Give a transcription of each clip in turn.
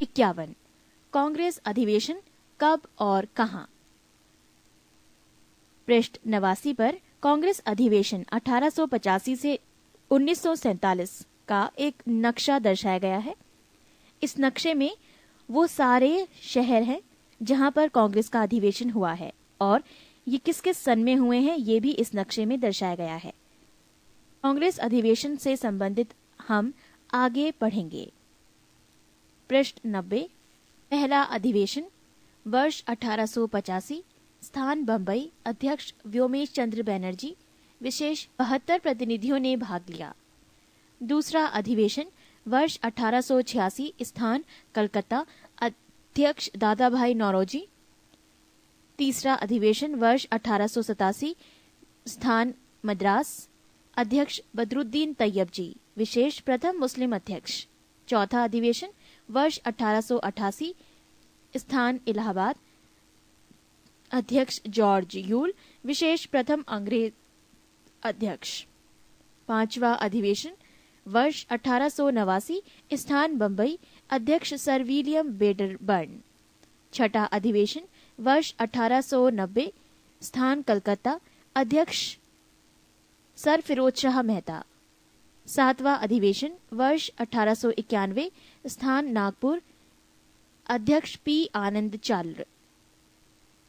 51 कांग्रेस अधिवेशन कब और कहां। पृष्ठ 89 पर कांग्रेस अधिवेशन 1885 से 1947 का एक नक्शा दर्शाया गया है। इस नक्शे में वो सारे शहर हैं जहां पर कांग्रेस का अधिवेशन हुआ है और ये किस किस सन में हुए हैं ये भी इस नक्शे में दर्शाया गया है। कांग्रेस अधिवेशन से संबंधित हम आगे पढ़ेंगे। पृष्ठ 90 पहला अधिवेशन वर्ष 1885, स्थान बंबई, अध्यक्ष व्योमेश चंद्र बैनर्जी, विशेष 72 प्रतिनिधियों ने भाग लिया। दूसरा अधिवेशन वर्ष 1886, स्थान कलकत्ता, अध्यक्ष दादा भाई नौरोजी। तीसरा अधिवेशन वर्ष 1887, स्थान मद्रास, अध्यक्ष बदरुद्दीन तैयब जी, विशेष प्रथम मुस्लिम अध्यक्ष। चौथा अधिवेशन वर्ष 1888, स्थान इलाहाबाद, अध्यक्ष जॉर्ज यूल, विशेष प्रथम अंग्रेज अध्यक्ष। पांचवा अधिवेशन वर्ष 1889, स्थान बंबई, अध्यक्ष सर विलियम वेडरबर्न। छठा अधिवेशन वर्ष 1890, स्थान कलकत्ता, अध्यक्ष सर फिरोज शाह मेहता। सातवां अधिवेशन वर्ष 1891, स्थान नागपुर, अध्यक्ष पी आनंद चाल्र।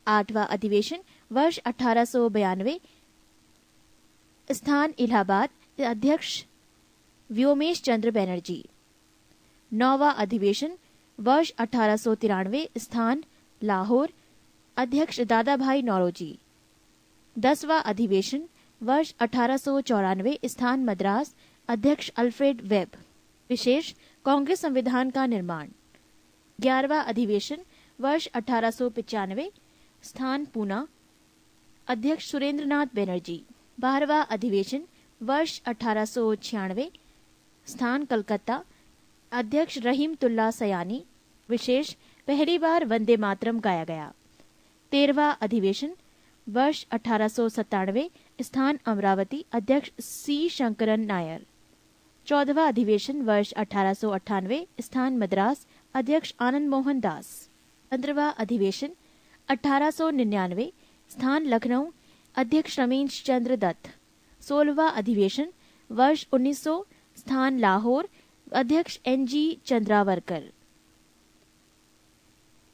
आठवां अधिवेशन वर्ष 1892, स्थान इलाहाबाद, अध्यक्ष व्योमेश चंद्र बैनर्जी। नौवां अधिवेशन वर्ष 1893, स्थान लाहौर, अध्यक्ष दादा भाई नौरोजी। 10वां अधिवेशन वर्ष 1894, स्थान मद्रास, अध्यक्ष अल्फ्रेड वेब, विशेष कांग्रेस संविधान का निर्माण। 11वां अधिवेशन वर्ष 1895, स्थान पूना, अध्यक्ष सुरेंद्रनाथ बैनर्जी। 12वां अधिवेशन वर्ष 1896, स्थान कलकत्ता, अध्यक्ष रहीमतुल्ला सयानी, विशेष पहली बार वंदे मातरम गाया गया। 13वां अधिवेशन वर्ष 1897, स्थान अमरावती, अध्यक्ष सी शंकरन नायर। 14वां अधिवेशन वर्ष 1898, स्थान मद्रास, अध्यक्ष आनंद मोहन दास। 15वां अधिवेशन 1899, स्थान लखनऊ, अध्यक्ष रमेश चंद्र दत्त। 16वां अधिवेशन वर्ष 1900, स्थान लाहौर, अध्यक्ष एनजी चंद्रावरकर।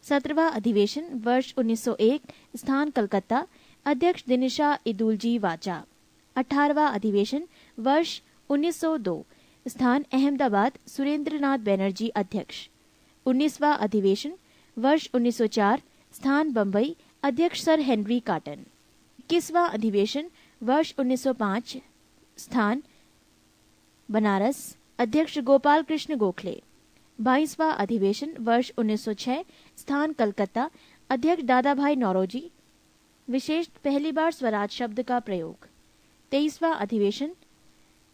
17वां अधिवेशन वर्ष 1901, स्थान कलकत्ता, अध्यक्ष दिनिशा इदुलजी वाचा। 18वां अधिवेशन वर्ष 1902, स्थान अहमदाबाद, सुरेंद्रनाथ बैनर्जी अध्यक्ष। 19वां अधिवेशन वर्ष 1904, स्थान बंबई, अध्यक्ष सर हेनरी काटन। 21वां अधिवेशन वर्ष 1905, स्थान बनारस, अध्यक्ष गोपाल कृष्ण गोखले। 22वां अधिवेशन वर्ष 1906, स्थान कलकत्ता, अध्यक्ष दादा भाई नौरोजी, विशेष पहली बार स्वराज शब्द का प्रयोग। 23वां अधिवेशन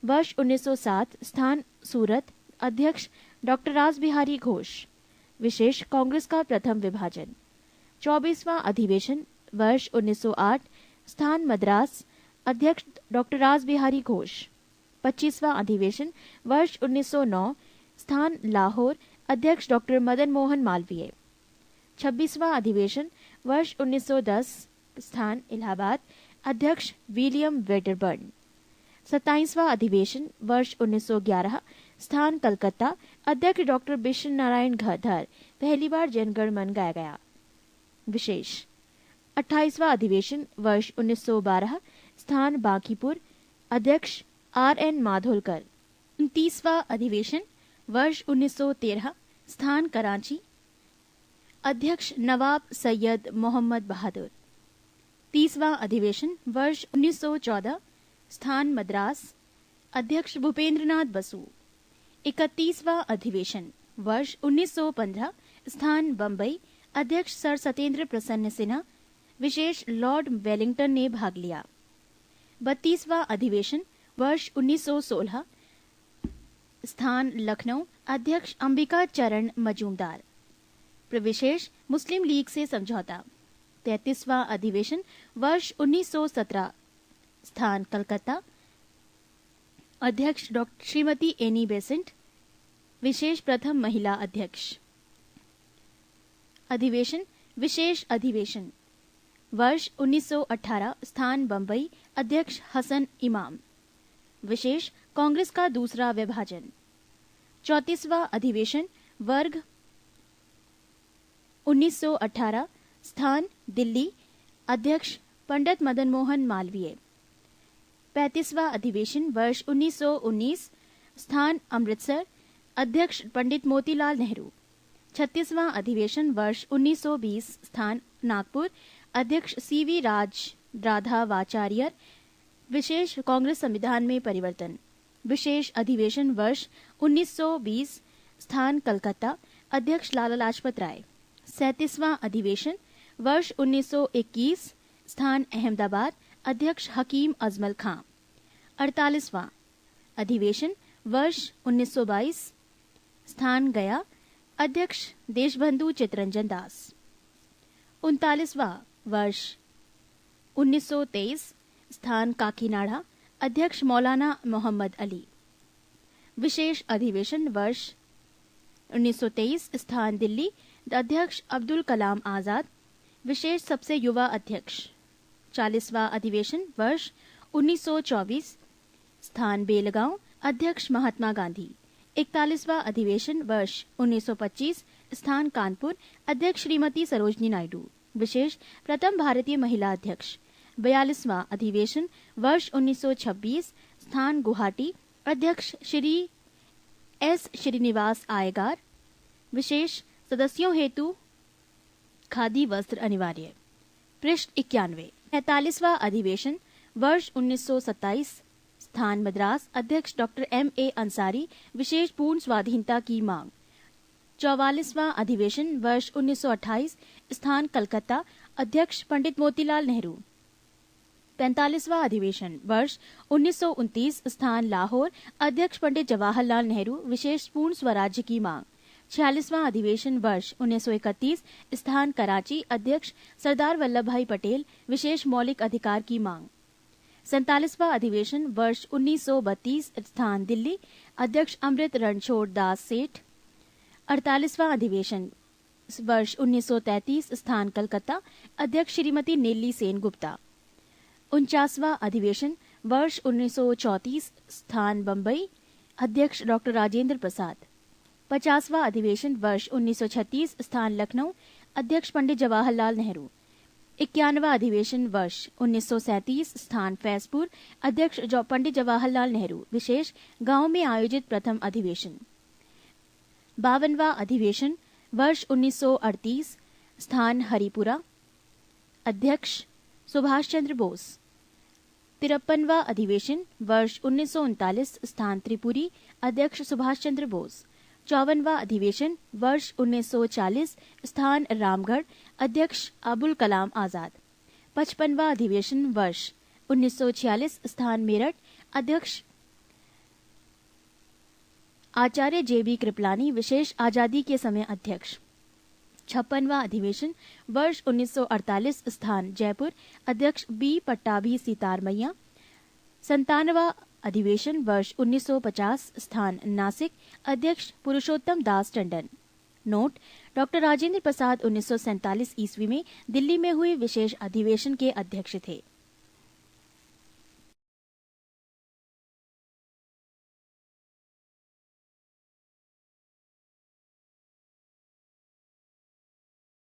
वर्ष 1907, स्थान सूरत, अध्यक्ष डॉक्टर रास बिहारी घोष, विशेष कांग्रेस का प्रथम विभाजन। 24वां अधिवेशन वर्ष 1908, स्थान मद्रास, अध्यक्ष डॉक्टर रास बिहारी घोष। 25वां अधिवेशन वर्ष 1909, स्थान लाहौर, अध्यक्ष डॉक्टर मदन मोहन मालवीय। 26वां अधिवेशन वर्ष 1910, स्थान इलाहाबाद, अध्यक्ष विलियम वेडरबर्न। 27वां अधिवेशन वर्ष 1911, स्थान कलकत्ता, अध्यक्ष डॉक्टर बिशन नारायण घधर, पहली बार जनगण मन गाया गया, विशेष। 28वां अधिवेशन वर्ष 1912, स्थान बांकीपुर, अध्यक्ष आर.एन. माधोलकर। 29वां अधिवेशन वर्ष 1913, स्थान कराची, अध्यक्ष नवाब सैयद मोहम्मद बहादुर। 30वां अधिवेशन वर्ष 1914, स्थान मद्रास, अध्यक्ष भूपेंद्रनाथ बसु। 31वां अधिवेशन वर्ष 1915, स्थान बंबई, अध्यक्ष सर सत्येंद्र प्रसन्न सिन्हा, विशेष लॉर्ड वेलिंगटन ने भाग लिया। 32वां अधिवेशन वर्ष 1916, स्थान लखनऊ, अध्यक्ष अंबिका चरण मजूमदार, विशेष मुस्लिम लीग से समझौता। 33वां अधिवेशन वर्ष 1917, स्थान कलकत्ता, अध्यक्ष डॉक्टर श्रीमती एनी बेसेंट, विशेष प्रथम महिला अध्यक्ष। अधिवेशन विशेष अधिवेशन वर्ष 1918 स्थान बम्बई अध्यक्ष हसन इमाम विशेष कांग्रेस का दूसरा विभाजन 34वां अधिवेशन वर्ग 1918 स्थान दिल्ली अध्यक्ष पंडित मदन मोहन मालवीय 35वां अधिवेशन वर्ष 1919 स्थान अमृतसर अध्यक्ष पंडित मोतीलाल नेहरू 36वां अधिवेशन वर्ष 1920 स्थान नागपुर अध्यक्ष सीवी राधावाचार्य विशेष कांग्रेस संविधान में परिवर्तन विशेष अधिवेशन वर्ष 1920 स्थान कलकत्ता अध्यक्ष लाला लाजपत राय 37वां अधिवेशन वर्ष 1921 स्थान अहमदाबाद अध्यक्ष हकीम अजमल खां 48वां अधिवेशन वर्ष 1922 स्थान गया अध्यक्ष देशबंधु चितरंजन दास 39वां वर्ष 1923 स्थान काकीनाडा अध्यक्ष मौलाना मोहम्मद अली विशेष अधिवेशन वर्ष 1923 स्थान दिल्ली अध्यक्ष अब्दुल कलाम आजाद विशेष सबसे युवा अध्यक्ष 40वां अधिवेशन वर्ष 1924 स्थान बेलगांव अध्यक्ष महात्मा गांधी 41वां अधिवेशन वर्ष 1925 स्थान कानपुर अध्यक्ष श्रीमती सरोजनी नायडू विशेष प्रथम भारतीय महिला अध्यक्ष 42वां अधिवेशन वर्ष 1926 स्थान गुवाहाटी अध्यक्ष श्री एस श्रीनिवास आयगार विशेष सदस्यों हेतु खादी वस्त्र अनिवार्य पृष्ठ 91 45वां अधिवेशन वर्ष 1927 स्थान मद्रास अध्यक्ष डॉक्टर M.A. अंसारी विशेष पूर्ण स्वाधीनता की मांग 44वां अधिवेशन वर्ष 1928 स्थान कलकत्ता अध्यक्ष पंडित मोतीलाल नेहरू 45वां अधिवेशन वर्ष 1929 स्थान लाहौर अध्यक्ष पंडित जवाहरलाल नेहरू विशेष पूर्ण स्वराज्य की मांग 46वां अधिवेशन वर्ष 1931 स्थान कराची अध्यक्ष सरदार वल्लभ भाई पटेल विशेष मौलिक अधिकार की मांग 47वां अधिवेशन वर्ष 1932 स्थान दिल्ली अध्यक्ष अमृत रणछोड़ दास सेठ 48वां अधिवेशन वर्ष 1933 स्थान कलकत्ता अध्यक्ष श्रीमती नेल्ली सेन गुप्ता 49वां अधिवेशन वर्ष 1934 स्थान बम्बई अध्यक्ष डॉक्टर राजेंद्र प्रसाद 50वां अधिवेशन वर्ष 1936 स्थान लखनऊ अध्यक्ष पंडित जवाहरलाल नेहरू 51वां अधिवेशन वर्ष 1937 स्थान फैजपुर अध्यक्ष पंडित जवाहरलाल नेहरू विशेष गांव में आयोजित प्रथम अधिवेशन 52वां अधिवेशन वर्ष 1938 स्थान हरिपुरा अध्यक्ष सुभाष चंद्र बोस 53वां अधिवेशन वर्ष 1939 स्थान त्रिपुरी अध्यक्ष सुभाष चंद्र बोस 54वां अधिवेशन वर्ष 1940 स्थान रामगढ़ अध्यक्ष अबुल कलाम आजाद 55वां अधिवेशन वर्ष 1946 स्थान मेरठ अध्यक्ष आचार्य JB कृपलानी विशेष आजादी के समय अध्यक्ष 56वां अधिवेशन वर्ष 1948 स्थान जयपुर अध्यक्ष B पट्टाभी सीतारमैया 57वां अधिवेशन वर्ष 1950 स्थान नासिक अध्यक्ष पुरुषोत्तम दास टंडन नोट डॉक्टर राजेंद्र प्रसाद 1947 ईस्वी में दिल्ली में हुए विशेष अधिवेशन के अध्यक्ष थे